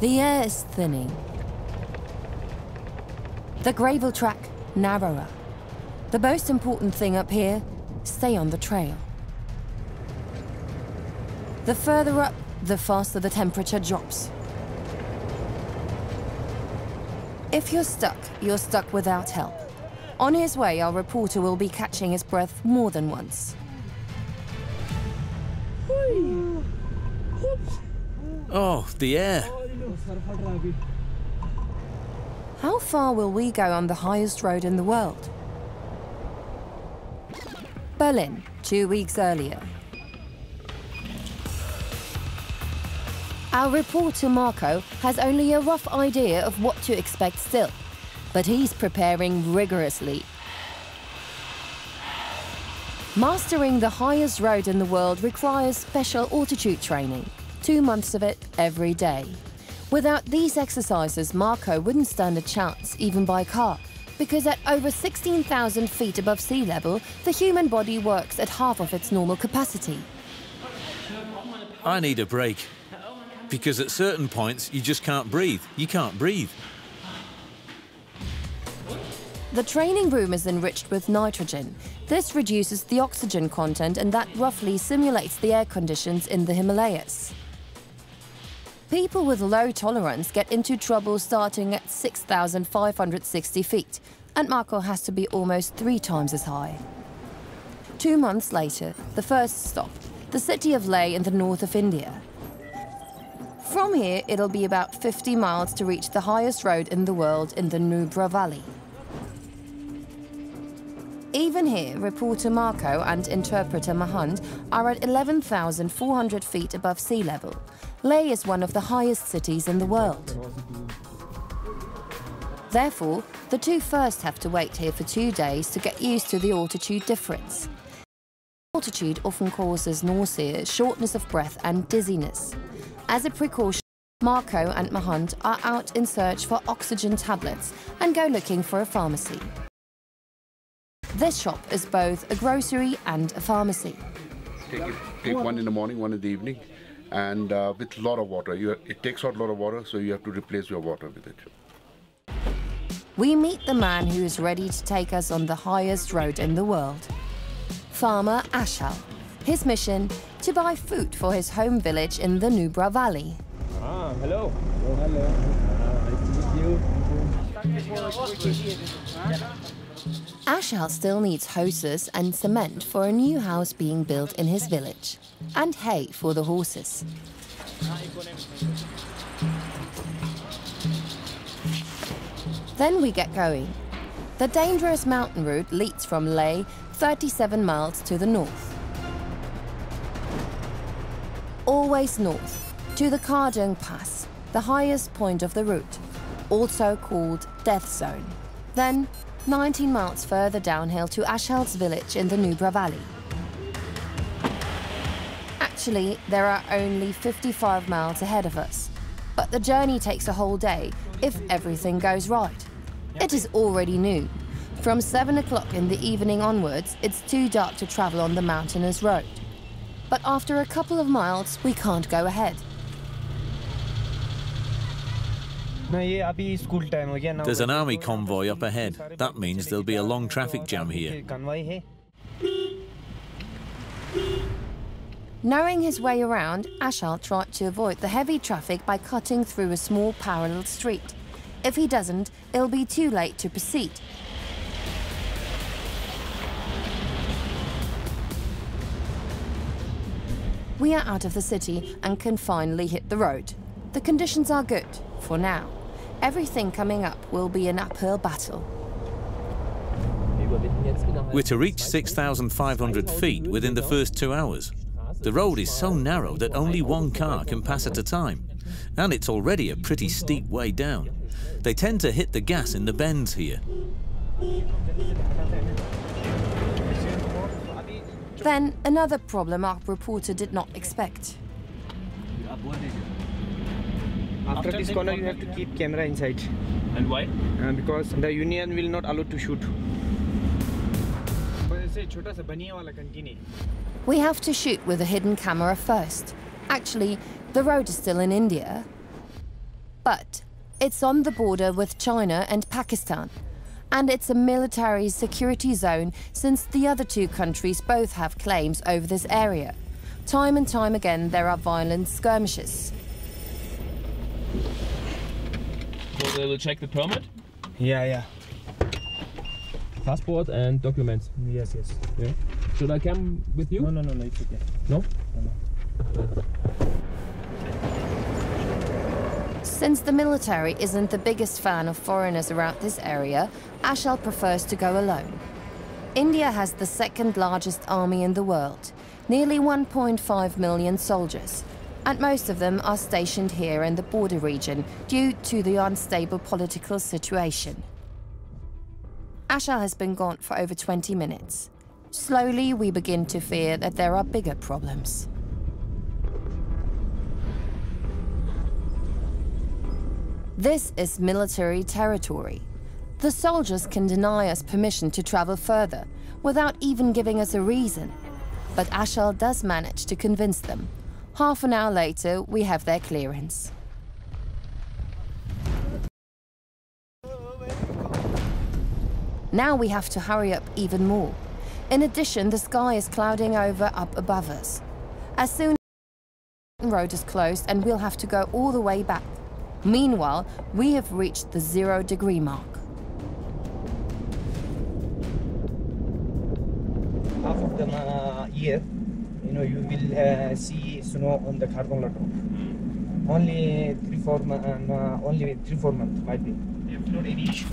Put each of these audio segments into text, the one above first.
The air is thinning. The gravel track narrower. The most important thing up here, stay on the trail. The further up, the faster the temperature drops. If you're stuck without help. On his way, our reporter will be catching his breath more than once. Oh, the air. How far will we go on the highest road in the world? Berlin, 2 weeks earlier. Our reporter Marco has only a rough idea of what to expect still, but he's preparing rigorously. Mastering the highest road in the world requires special altitude training, 2 months of it every day. Without these exercises, Marco wouldn't stand a chance, even by car, because at over 16,000 feet above sea level, the human body works at half of its normal capacity. I need a break, because at certain points you just can't breathe. You can't breathe. The training room is enriched with nitrogen. This reduces the oxygen content and that roughly simulates the air conditions in the Himalayas. People with low tolerance get into trouble starting at 6,560 feet, and Marco has to be almost 3 times as high. 2 months later, the first stop, the city of Leh in the north of India. From here, it'll be about 50 miles to reach the highest road in the world in the Nubra Valley. Even here, reporter Marco and interpreter Mahand are at 11,400 feet above sea level. Leh is one of the highest cities in the world. Therefore, the two first have to wait here for 2 days to get used to the altitude difference. Altitude often causes nausea, shortness of breath and dizziness. As a precaution, Marco and Mahand are out in search for oxygen tablets and go looking for a pharmacy. This shop is both a grocery and a pharmacy. Take one in the morning, one in the evening, and with a lot of water. It takes out a lot of water, so you have to replace your water with it. We meet the man who is ready to take us on the highest road in the world. Farmer Ashal. His mission, to buy food for his home village in the Nubra Valley. Hello. Hello. Nice to meet you. Ashal still needs hoses and cement for a new house being built in his village, and hay for the horses. Then we get going. The dangerous mountain route leads from Leh 37 miles to the north. Always north, to the Kardung Pass, the highest point of the route, also called Death Zone. Then 19 miles further downhill to Ashal's village in the Nubra Valley. Actually, there are only 55 miles ahead of us, but the journey takes a whole day if everything goes right. It is already noon. From 7 o'clock in the evening onwards, it's too dark to travel on the mountainous road. But after a couple of miles, we can't go ahead. There's an army convoy up ahead. That means there'll be a long traffic jam here. Knowing his way around, Ashal tried to avoid the heavy traffic by cutting through a small parallel street. If he doesn't, it'll be too late to proceed. We are out of the city and can finally hit the road. The conditions are good, for now. Everything coming up will be an uphill battle. We're to reach 6,500 feet within the first 2 hours. The road is so narrow that only one car can pass at a time, and it's already a pretty steep way down. They tend to hit the gas in the bends here. Then, another problem our reporter did not expect. After this corner, you have to keep camera inside. And why? Because the union will not allow to shoot. We have to shoot with a hidden camera first. Actually, the road is still in India. But it's on the border with China and Pakistan, and it's a military security zone since the other two countries both have claims over this area. Time and time again, there are violent skirmishes. So they will check the permit? Yeah. Passport and documents? Yes. Yeah. Should I come with you? No, it's okay. No? Since the military isn't the biggest fan of foreigners around this area, Ashal prefers to go alone. India has the second largest army in the world, nearly 1.5 million soldiers, and most of them are stationed here in the border region due to the unstable political situation. Ashal has been gone for over 20 minutes. Slowly, we begin to fear that there are bigger problems. This is military territory. The soldiers can deny us permission to travel further without even giving us a reason. But Ashal does manage to convince them. Half an hour later, we have their clearance. Now we have to hurry up even more. In addition, the sky is clouding over up above us. As soon as the road is closed and we'll have to go all the way back. Meanwhile, we have reached the 0-degree mark. Half of the year, you will see snow on the Kardon Lato. Only 3-4 months might be. Not any issue.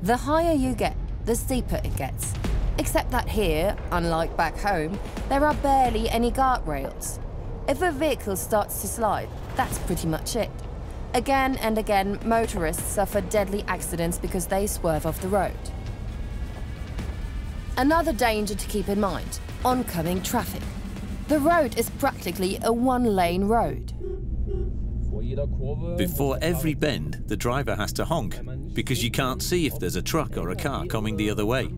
The higher you get, the steeper it gets. Except that here, unlike back home, there are barely any guardrails. If a vehicle starts to slide, that's pretty much it. Again and again, motorists suffer deadly accidents because they swerve off the road. Another danger to keep in mind, oncoming traffic. The road is practically a one-lane road. Before every bend, the driver has to honk, because you can't see if there's a truck or a car coming the other way.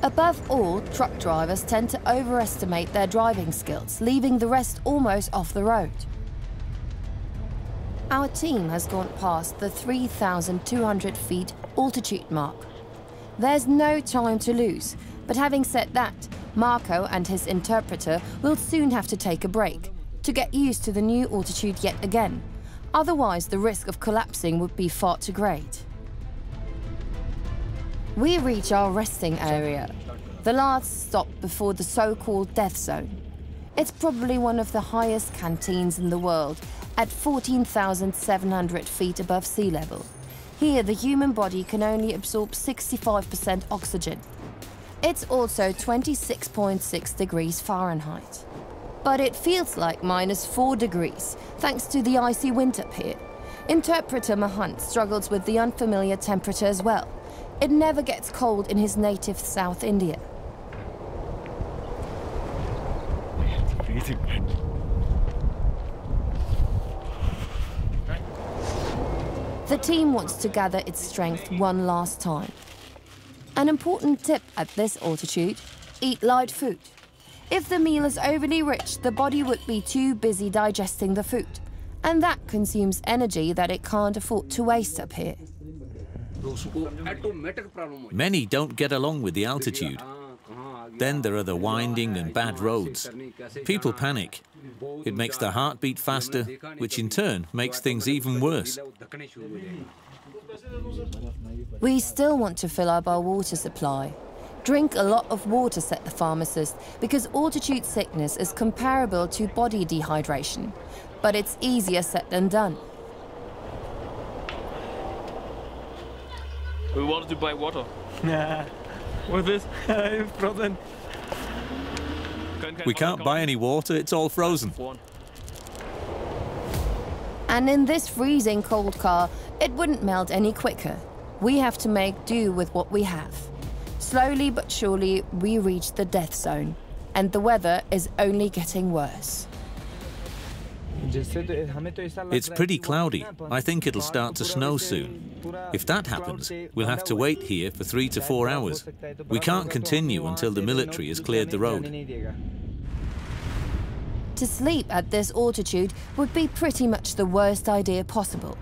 Above all, truck drivers tend to overestimate their driving skills, leaving the rest almost off the road. Our team has gone past the 3,200 feet altitude mark. There's no time to lose, but having said that, Marco and his interpreter will soon have to take a break to get used to the new altitude yet again. Otherwise, the risk of collapsing would be far too great. We reach our resting area, the last stop before the so-called death zone. It's probably one of the highest canteens in the world, at 14,700 feet above sea level. Here, the human body can only absorb 65% oxygen. It's also 26.6 degrees Fahrenheit. But it feels like -4 degrees, thanks to the icy wind up here. Interpreter Mahant struggles with the unfamiliar temperature as well. It never gets cold in his native South India. The team wants to gather its strength one last time. An important tip at this altitude, eat light food. If the meal is overly rich, the body would be too busy digesting the food, and that consumes energy that it can't afford to waste up here. Many don't get along with the altitude. Then there are the winding and bad roads. People panic. It makes their heart beat faster, which in turn makes things even worse. We still want to fill up our water supply. Drink a lot of water, said the pharmacist, because altitude sickness is comparable to body dehydration. But it's easier said than done. We wanted to buy water. With this? It's frozen. We can't buy any water, it's all frozen. And in this freezing cold car, it wouldn't melt any quicker. We have to make do with what we have. Slowly but surely, we reach the death zone, and the weather is only getting worse. It's pretty cloudy. I think it'll start to snow soon. If that happens, we'll have to wait here for 3 to 4 hours. We can't continue until the military has cleared the road. To sleep at this altitude would be pretty much the worst idea possible.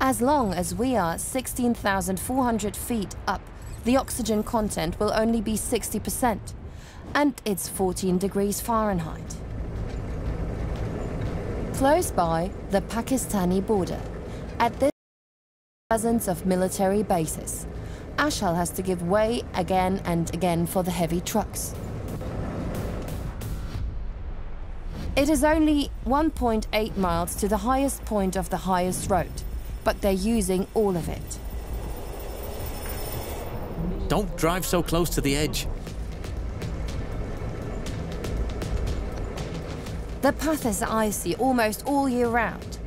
As long as we are 16,400 feet up, the oxygen content will only be 60%, and it's 14 degrees Fahrenheit. Close by the Pakistani border, at this dozens of military bases, Ashal has to give way again and again for the heavy trucks. It is only 1.8 miles to the highest point of the highest road, but they're using all of it. Don't drive so close to the edge. The path is icy almost all year round.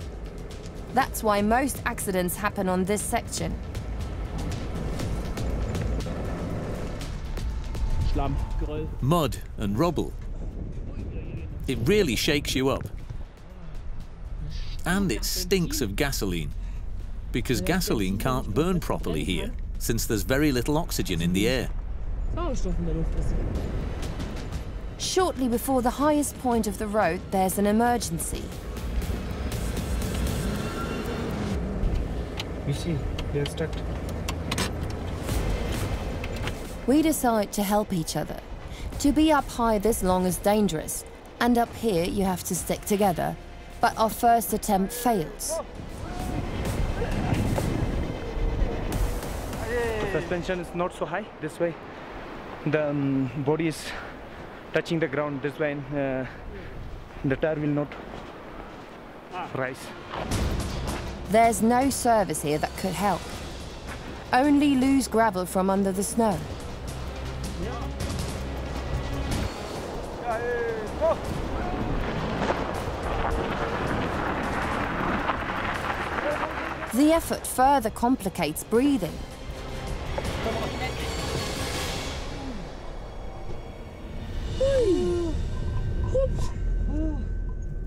That's why most accidents happen on this section. Mud and rubble. It really shakes you up. And it stinks of gasoline, because gasoline can't burn properly here, since there's very little oxygen in the air. Shortly before the highest point of the road, there's an emergency. You see, they're stuck. We decide to help each other. To be up high this long is dangerous, and up here you have to stick together. But our first attempt fails. The suspension is not so high this way. The body is touching the ground this way, and the tire will not rise. There's no service here that could help. Only loose gravel from under the snow. The effort further complicates breathing.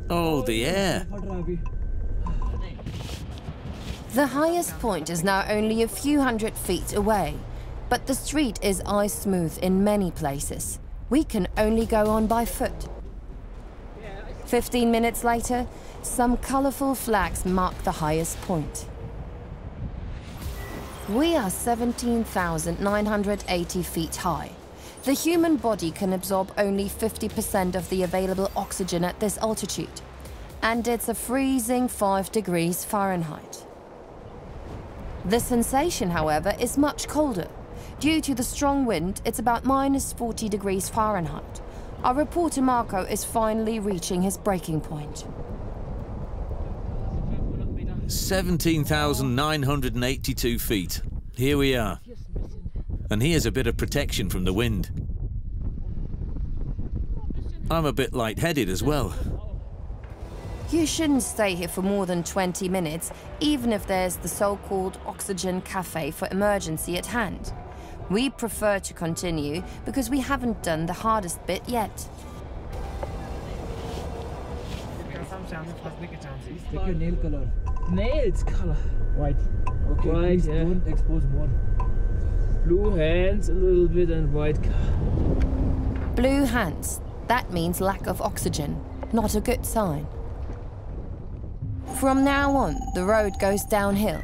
Oh, the air. The highest point is now only a few hundred feet away, but the street is ice smooth in many places. We can only go on by foot. 15 minutes later, some colorful flags mark the highest point. We are 17,980 feet high. The human body can absorb only 50% of the available oxygen at this altitude, and it's a freezing 5 degrees Fahrenheit. The sensation, however, is much colder. Due to the strong wind, it's about minus 40 degrees Fahrenheit. Our reporter Marco is finally reaching his breaking point. 17,982 feet. Here we are. And here's a bit of protection from the wind. I'm a bit lightheaded as well. You shouldn't stay here for more than 20 minutes, even if there's the so-called oxygen cafe for emergency at hand. We prefer to continue because we haven't done the hardest bit yet. Take your nail color. Nails color. White. Okay, White, please yeah. don't expose more. Blue hands a little bit and white color. Blue hands. That means lack of oxygen. Not a good sign. From now on, the road goes downhill.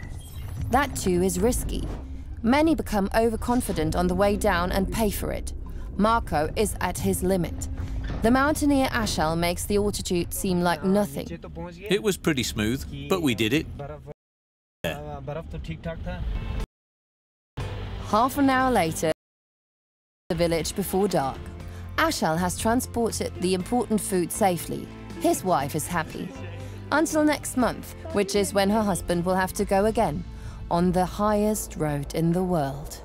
That too is risky. Many become overconfident on the way down and pay for it. Marco is at his limit. The mountaineer Ashal makes the altitude seem like nothing. It was pretty smooth, but we did it. Half an hour later, the village before dark. Ashal has transported the important food safely. His wife is happy. Until next month, which is when her husband will have to go again on the highest road in the world.